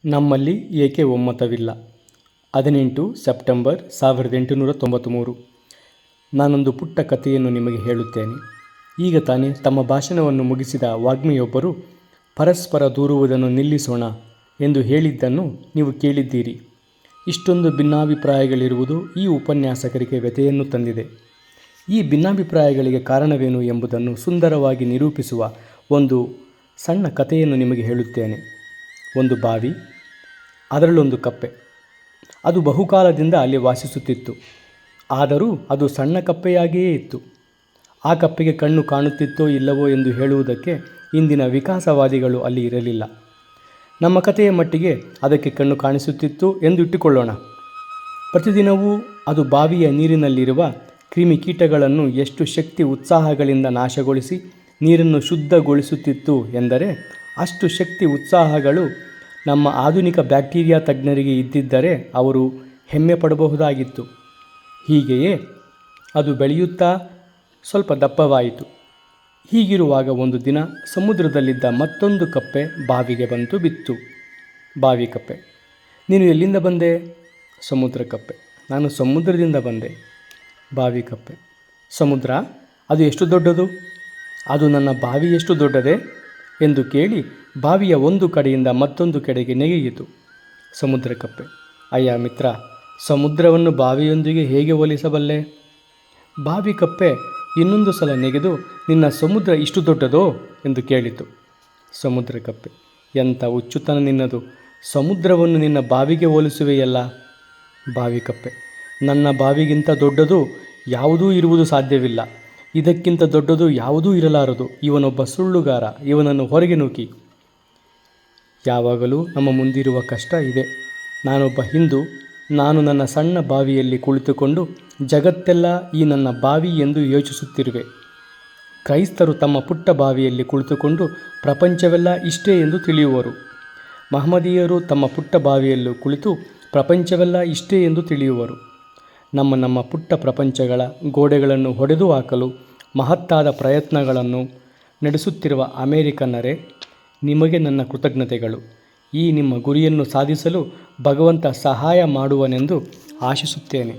ನಮ್ಮಲ್ಲಿ ಏಕೆ ಒಮ್ಮತವಿಲ್ಲ? 18 ಸೆಪ್ಟೆಂಬರ್ 1893. ನಾನೊಂದು ಪುಟ್ಟ ಕಥೆಯನ್ನು ನಿಮಗೆ ಹೇಳುತ್ತೇನೆ. ಈಗ ತಾನೇ ತಮ್ಮ ಭಾಷಣವನ್ನು ಮುಗಿಸಿದ ವಾಗ್ಮಿಯೊಬ್ಬರು ಪರಸ್ಪರ ದೂರುವುದನ್ನು ನಿಲ್ಲಿಸೋಣ ಎಂದು ಹೇಳಿದ್ದನ್ನು ನೀವು ಕೇಳಿದ್ದೀರಿ. ಇಷ್ಟೊಂದು ಭಿನ್ನಾಭಿಪ್ರಾಯಗಳಿರುವುದು ಈ ಉಪನ್ಯಾಸಕರಿಗೆ ವ್ಯಥೆಯನ್ನು ತಂದಿದೆ. ಈ ಭಿನ್ನಾಭಿಪ್ರಾಯಗಳಿಗೆ ಕಾರಣವೇನು ಎಂಬುದನ್ನು ಸುಂದರವಾಗಿ ನಿರೂಪಿಸುವ ಒಂದು ಸಣ್ಣ ಕಥೆಯನ್ನು ನಿಮಗೆ ಹೇಳುತ್ತೇನೆ. ಒಂದು ಬಾವಿ, ಅದರಲ್ಲೊಂದು ಕಪ್ಪೆ. ಅದು ಬಹುಕಾಲದಿಂದ ಅಲ್ಲಿ ವಾಸಿಸುತ್ತಿತ್ತು. ಆದರೂ ಅದು ಸಣ್ಣ ಕಪ್ಪೆಯಾಗಿಯೇ ಇತ್ತು. ಆ ಕಪ್ಪೆಗೆ ಕಣ್ಣು ಕಾಣುತ್ತಿತ್ತೋ ಇಲ್ಲವೋ ಎಂದು ಹೇಳುವುದಕ್ಕೆ ಇಂದಿನ ವಿಕಾಸವಾದಿಗಳು ಅಲ್ಲಿ ಇರಲಿಲ್ಲ. ನಮ್ಮ ಕಥೆಯ ಮಟ್ಟಿಗೆ ಅದಕ್ಕೆ ಕಣ್ಣು ಕಾಣಿಸುತ್ತಿತ್ತು ಎಂದು ಇಟ್ಟುಕೊಳ್ಳೋಣ. ಪ್ರತಿದಿನವೂ ಅದು ಬಾವಿಯ ನೀರಿನಲ್ಲಿರುವ ಕ್ರಿಮಿಕೀಟಗಳನ್ನು ಎಷ್ಟು ಶಕ್ತಿ ಉತ್ಸಾಹಗಳಿಂದ ನಾಶಗೊಳಿಸಿ ನೀರನ್ನು ಶುದ್ಧಗೊಳಿಸುತ್ತಿತ್ತು ಎಂದರೆ, ಅಷ್ಟು ಶಕ್ತಿ ಉತ್ಸಾಹಗಳು ನಮ್ಮ ಆಧುನಿಕ ಬ್ಯಾಕ್ಟೀರಿಯಾ ತಜ್ಞರಿಗೆ ಇದ್ದಿದ್ದರೆ ಅವರು ಹೆಮ್ಮೆ ಪಡಬಹುದಾಗಿತ್ತು. ಹೀಗೆಯೇ ಅದು ಬೆಳೆಯುತ್ತಾ ಸ್ವಲ್ಪ ದಪ್ಪವಾಯಿತು. ಹೀಗಿರುವಾಗ ಒಂದು ದಿನ ಸಮುದ್ರದಲ್ಲಿದ್ದ ಮತ್ತೊಂದು ಕಪ್ಪೆ ಬಾವಿಗೆ ಬಂತು ಬಿತ್ತು. ಬಾವಿ ಕಪ್ಪೆ: ನೀನು ಎಲ್ಲಿಂದ ಬಂದೆ? ಸಮುದ್ರ ಕಪ್ಪೆ: ನಾನು ಸಮುದ್ರದಿಂದ ಬಂದೆ. ಬಾವಿ ಕಪ್ಪೆ: ಸಮುದ್ರ ಅದು ಎಷ್ಟು ದೊಡ್ಡದು? ಅದು ನನ್ನ ಬಾವಿ ಎಷ್ಟು ದೊಡ್ಡದೆ ಎಂದು ಕೇಳಿ ಬಾವಿಯ ಒಂದು ಕಡೆಯಿಂದ ಮತ್ತೊಂದು ಕಡೆಗೆ ನೆಗೆಯಿತು. ಸಮುದ್ರ ಕಪ್ಪೆ: ಅಯ್ಯ ಮಿತ್ರ, ಸಮುದ್ರವನ್ನು ಬಾವಿಯೊಂದಿಗೆ ಹೇಗೆ ಹೋಲಿಸಬಲ್ಲೆ? ಬಾವಿ ಕಪ್ಪೆ ಇನ್ನೊಂದು ಸಲ ನೆಗೆದು, ನಿನ್ನ ಸಮುದ್ರ ಇಷ್ಟು ದೊಡ್ಡದೋ ಎಂದು ಕೇಳಿತು. ಸಮುದ್ರ ಕಪ್ಪೆ: ಎಂಥ ಹುಚ್ಚುತನ ನಿನ್ನದು, ಸಮುದ್ರವನ್ನು ನಿನ್ನ ಬಾವಿಗೆ ಹೋಲಿಸುವೆಯಲ್ಲ. ಬಾವಿ ಕಪ್ಪೆ: ನನ್ನ ಬಾವಿಗಿಂತ ದೊಡ್ಡದು ಯಾವುದೂ ಇರುವುದು ಸಾಧ್ಯವಿಲ್ಲ. ಇದಕ್ಕಿಂತ ದೊಡ್ಡದು ಯಾವುದೂ ಇರಲಾರದು. ಇವನೊಬ್ಬ ಸುಳ್ಳುಗಾರ, ಇವನನ್ನು ಹೊರಗೆ ನೂಕಿ. ಯಾವಾಗಲೂ ನಮ್ಮ ಮುಂದಿರುವ ಕಷ್ಟ ಇದೆ. ನಾನೊಬ್ಬ ಹಿಂದೂ. ನಾನು ನನ್ನ ಸಣ್ಣ ಬಾವಿಯಲ್ಲಿ ಕುಳಿತುಕೊಂಡು ಜಗತ್ತೆಲ್ಲ ಈ ನನ್ನ ಬಾವಿ ಎಂದು ಯೋಚಿಸುತ್ತಿರುವೆ. ಕ್ರೈಸ್ತರು ತಮ್ಮ ಪುಟ್ಟ ಬಾವಿಯಲ್ಲಿ ಕುಳಿತುಕೊಂಡು ಪ್ರಪಂಚವೆಲ್ಲ ಇಷ್ಟೇ ಎಂದು ತಿಳಿಯುವರು. ಮಹಮ್ಮದೀಯರು ತಮ್ಮ ಪುಟ್ಟ ಬಾವಿಯಲ್ಲೂ ಕುಳಿತು ಪ್ರಪಂಚವೆಲ್ಲ ಇಷ್ಟೇ ಎಂದು ತಿಳಿಯುವರು. ನಮ್ಮ ಪುಟ್ಟ ಪ್ರಪಂಚಗಳ ಗೋಡೆಗಳನ್ನು ಹೊಡೆದು ಹಾಕಲು ಮಹತ್ತಾದ ಪ್ರಯತ್ನಗಳನ್ನು ನಡೆಸುತ್ತಿರುವ ಅಮೇರಿಕನ್ನರೇ, ನಿಮಗೆ ನನ್ನ ಕೃತಜ್ಞತೆಗಳು. ಈ ನಿಮ್ಮ ಗುರಿಯನ್ನು ಸಾಧಿಸಲು ಭಗವಂತ ಸಹಾಯ ಮಾಡುವನೆಂದು ಆಶಿಸುತ್ತೇನೆ.